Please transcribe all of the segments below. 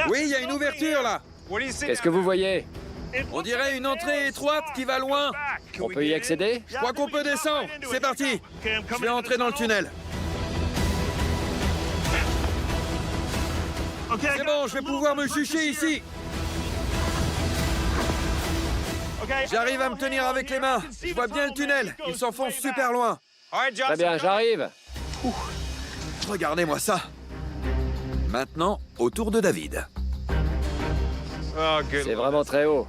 Oui, il y a une ouverture là. Qu'est-ce que vous voyez? On dirait une entrée étroite qui va loin. On peut y accéder? Je crois qu'on peut descendre. C'est parti. Je vais entrer dans le tunnel. C'est bon, je vais pouvoir me jucher ici. J'arrive à me tenir avec les mains. Je vois bien le tunnel. Il s'enfonce super loin. Très bien, j'arrive. Regardez-moi ça. Maintenant, au tour de David. C'est vraiment très haut.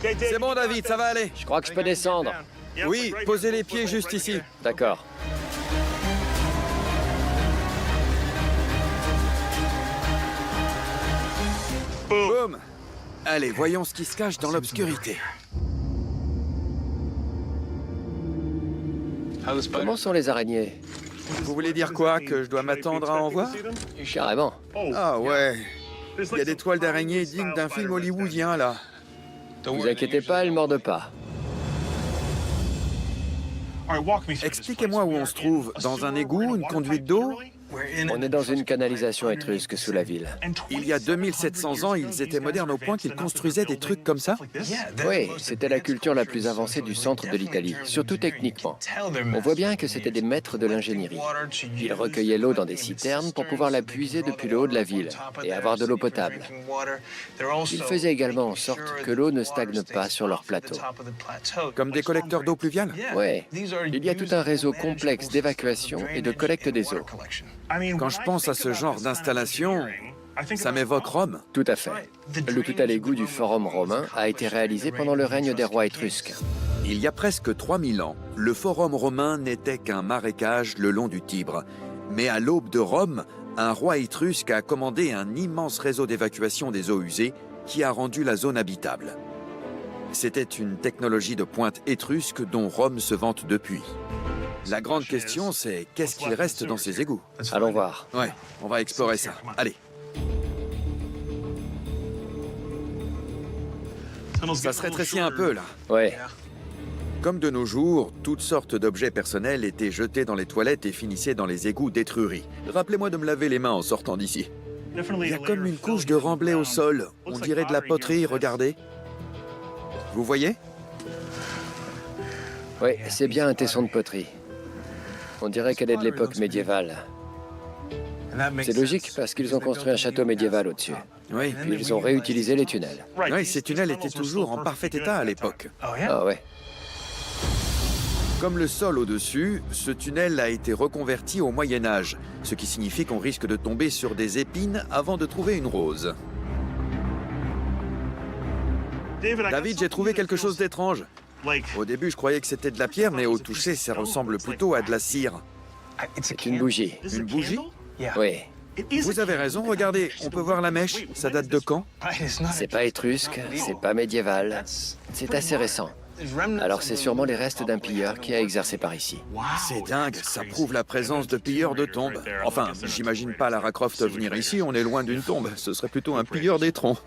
C'est bon, David, ça va aller. Je crois que je peux descendre. Oui, posez les pieds juste ici. D'accord. Boum. Allez, voyons ce qui se cache dans l'obscurité. Comment sont les araignées? Vous voulez dire quoi? Que je dois m'attendre à en voir? Carrément. Ah ouais. Il y a des toiles d'araignées dignes d'un film hollywoodien, là. Vous inquiétez pas, elles mordent pas. Expliquez-moi où on se trouve. Dans un égout, une conduite d'eau? On est dans une canalisation étrusque sous la ville. Il y a 2700 ans, ils étaient modernes au point qu'ils construisaient des trucs comme ça? Oui, c'était la culture la plus avancée du centre de l'Italie, surtout techniquement. On voit bien que c'était des maîtres de l'ingénierie. Ils recueillaient l'eau dans des citernes pour pouvoir la puiser depuis le haut de la ville et avoir de l'eau potable. Ils faisaient également en sorte que l'eau ne stagne pas sur leur plateau. Comme des collecteurs d'eau pluviale? Oui, il y a tout un réseau complexe d'évacuation et de collecte des eaux. Quand je pense à ce genre d'installation, ça m'évoque Rome. Tout à fait. Le tout à l'égout du Forum romain a été réalisé pendant le règne des rois étrusques. Il y a presque 3000 ans, le Forum romain n'était qu'un marécage le long du Tibre. Mais à l'aube de Rome, un roi étrusque a commandé un immense réseau d'évacuation des eaux usées qui a rendu la zone habitable. C'était une technologie de pointe étrusque dont Rome se vante depuis. La grande question, c'est qu'est-ce qu'il reste dans ces égouts? Allons voir. Ouais, on va explorer ça. Allez. Ça se rétrécit un peu, là. Ouais. Comme de nos jours, toutes sortes d'objets personnels étaient jetés dans les toilettes et finissaient dans les égouts détruits. Rappelez-moi de me laver les mains en sortant d'ici. Il y a comme une couche de remblai au sol. On dirait de la poterie, regardez. Vous voyez? Oui, c'est bien un tesson de poterie. On dirait qu'elle est de l'époque médiévale. C'est logique parce qu'ils ont construit un château médiéval au-dessus. Oui. Puis ils ont réutilisé les tunnels. Oui, ces tunnels étaient toujours en parfait état à l'époque. Ah ouais. Comme le sol au-dessus, ce tunnel a été reconverti au Moyen-Âge, ce qui signifie qu'on risque de tomber sur des épines avant de trouver une rose. David, j'ai trouvé quelque chose d'étrange. Au début, je croyais que c'était de la pierre, mais au toucher, ça ressemble plutôt à de la cire. C'est une bougie. Une bougie? Oui. Vous avez raison, regardez, on peut voir la mèche. Ça date de quand? C'est pas étrusque, c'est pas médiéval. C'est assez récent. Alors c'est sûrement les restes d'un pilleur qui a exercé par ici. C'est dingue, ça prouve la présence de pilleurs de tombes. Enfin, j'imagine pas Lara Croft venir ici, on est loin d'une tombe. Ce serait plutôt un pilleur d'étrons.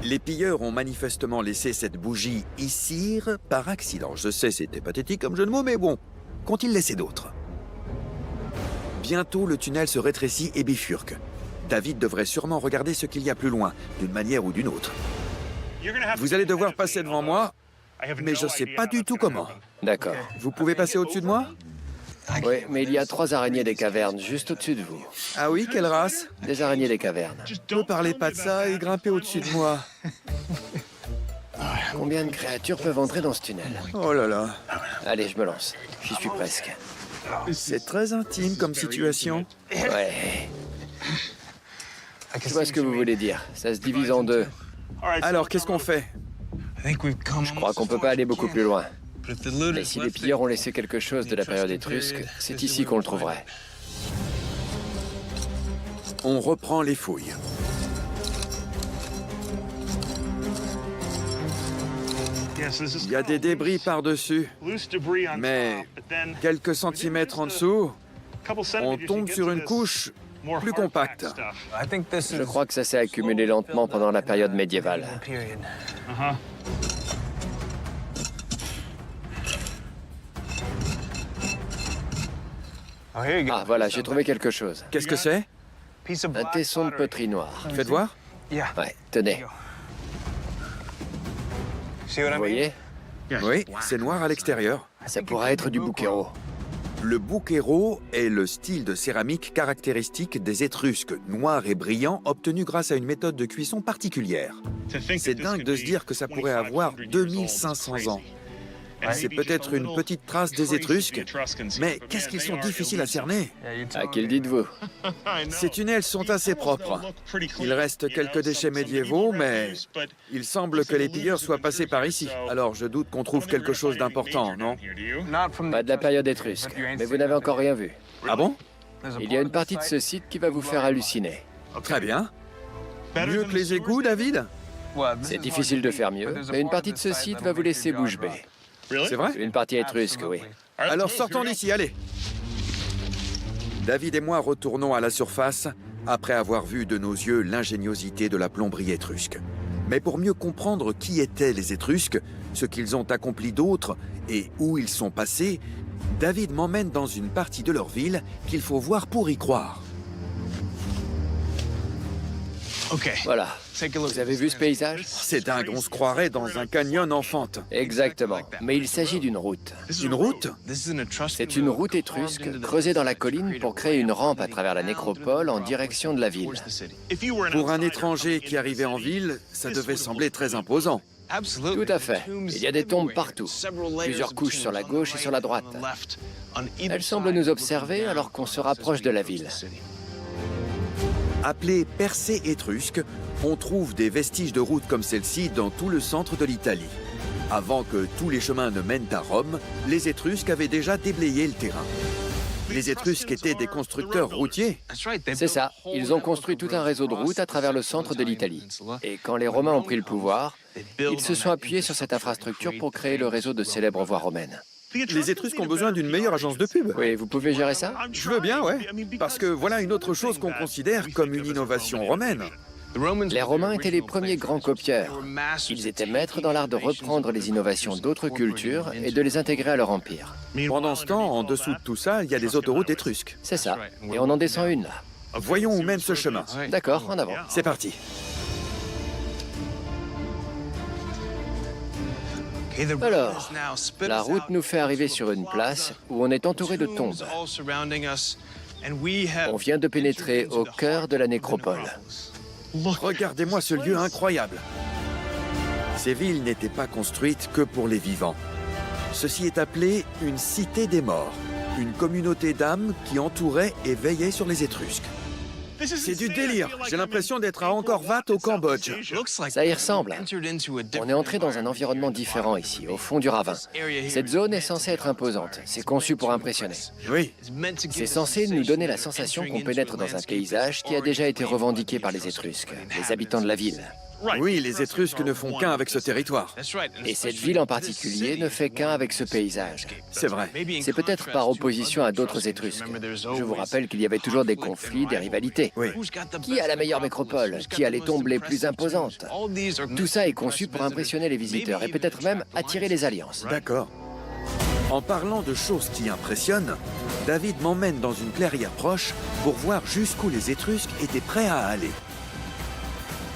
Les pilleurs ont manifestement laissé cette bougie ici par accident. Je sais, c'était pathétique comme jeu de mots, mais bon, qu'ont-ils laissé d'autre? Bientôt, le tunnel se rétrécit et bifurque. David devrait sûrement regarder ce qu'il y a plus loin, d'une manière ou d'une autre. Vous allez devoir passer devant moi, mais je sais pas du tout comment. D'accord. Vous pouvez passer au-dessus de moi? Oui, mais il y a 3 araignées des cavernes juste au-dessus de vous. Ah oui, quelle race? Des araignées des cavernes. Ne parlez pas de ça et grimpez au-dessus de moi. Combien de créatures peuvent entrer dans ce tunnel? Oh là là. Allez, je me lance. J'y suis presque. C'est très intime comme situation. Ouais. Je vois ce que vous voulez dire. Ça se divise en 2. Alors, qu'est-ce qu'on fait? Je crois qu'on peut pas aller beaucoup plus loin. Mais si les pilleurs ont laissé quelque chose de la période étrusque, c'est ici qu'on le trouverait. On reprend les fouilles. Il y a des débris par-dessus, mais quelques centimètres en dessous, on tombe sur une couche plus compacte. Je crois que ça s'est accumulé lentement pendant la période médiévale. Ah, voilà, j'ai trouvé quelque chose. Qu'est-ce que c'est? Un tesson de poterie noire. Faites voir. Ouais, tenez. Vous voyez? Oui, c'est noir à l'extérieur. Ça pourrait être du Bouqueiro. Le Bouqueiro est le style de céramique caractéristique des Étrusques, noir et brillant, obtenu grâce à une méthode de cuisson particulière. C'est dingue de se dire que ça pourrait avoir 2500 ans. C'est peut-être une petite trace des Étrusques, mais qu'est-ce qu'ils sont difficiles à cerner. À qui le dites-vous? Ces tunnels sont assez propres. Il reste quelques déchets médiévaux, mais il semble que les pilleurs soient passés par ici. Alors je doute qu'on trouve quelque chose d'important, non? Pas de la période étrusque, mais vous n'avez encore rien vu. Ah bon? Il y a une partie de ce site qui va vous faire halluciner. Très bien. Mieux que les égouts, David? C'est difficile de faire mieux, mais une partie de ce site va vous laisser bouche bée. C'est vrai? Une partie étrusque, oui. Alors sortons d'ici, allez. David et moi retournons à la surface après avoir vu de nos yeux l'ingéniosité de la plomberie étrusque. Mais pour mieux comprendre qui étaient les Étrusques, ce qu'ils ont accompli d'autre et où ils sont passés, David m'emmène dans une partie de leur ville qu'il faut voir pour y croire. Voilà. Vous avez vu ce paysage? C'est dingue, on se croirait dans un canyon en fente. Exactement. Mais il s'agit d'une route. Une route? C'est une route étrusque creusée dans la colline pour créer une rampe à travers la nécropole en direction de la ville. Pour un étranger qui arrivait en ville, ça devait sembler très imposant. Tout à fait. Il y a des tombes partout. Plusieurs couches sur la gauche et sur la droite. Elles semblent nous observer alors qu'on se rapproche de la ville. Appelée percée étrusque, on trouve des vestiges de routes comme celle-ci dans tout le centre de l'Italie. Avant que tous les chemins ne mènent à Rome, les Étrusques avaient déjà déblayé le terrain. Les Étrusques étaient des constructeurs routiers. C'est ça. Ils ont construit tout un réseau de routes à travers le centre de l'Italie. Et quand les Romains ont pris le pouvoir, ils se sont appuyés sur cette infrastructure pour créer le réseau de célèbres voies romaines. Les Étrusques ont besoin d'une meilleure agence de pub. Oui, vous pouvez gérer ça? Je veux bien, ouais. Parce que voilà une autre chose qu'on considère comme une innovation romaine. Les Romains étaient les premiers grands copieurs. Ils étaient maîtres dans l'art de reprendre les innovations d'autres cultures et de les intégrer à leur empire. Pendant ce temps, en dessous de tout ça, il y a des autoroutes étrusques. C'est ça. Et on en descend une là. Voyons où mène ce chemin. D'accord, en avant. C'est parti. Alors, la route nous fait arriver sur une place où on est entouré de tombes. On vient de pénétrer au cœur de la nécropole. Regardez-moi ce lieu incroyable. Ces villes n'étaient pas construites que pour les vivants. Ceci est appelé une cité des morts, une communauté d'âmes qui entourait et veillait sur les Étrusques. C'est du délire. J'ai l'impression d'être à Angkor Wat au Cambodge. Ça y ressemble. On est entré dans un environnement différent ici, au fond du ravin. Cette zone est censée être imposante. C'est conçu pour impressionner. Oui. C'est censé nous donner la sensation qu'on pénètre dans un paysage qui a déjà été revendiqué par les Étrusques, les habitants de la ville. Oui, les Étrusques ne font qu'un avec ce territoire. Et cette ville en particulier ne fait qu'un avec ce paysage. C'est vrai. C'est peut-être par opposition à d'autres Étrusques. Je vous rappelle qu'il y avait toujours des conflits, des rivalités. Oui. Qui a la meilleure nécropole? Qui a les tombes les plus imposantes? Tout ça est conçu pour impressionner les visiteurs et peut-être même attirer les alliances. D'accord. En parlant de choses qui impressionnent, David m'emmène dans une clairière proche pour voir jusqu'où les Étrusques étaient prêts à aller.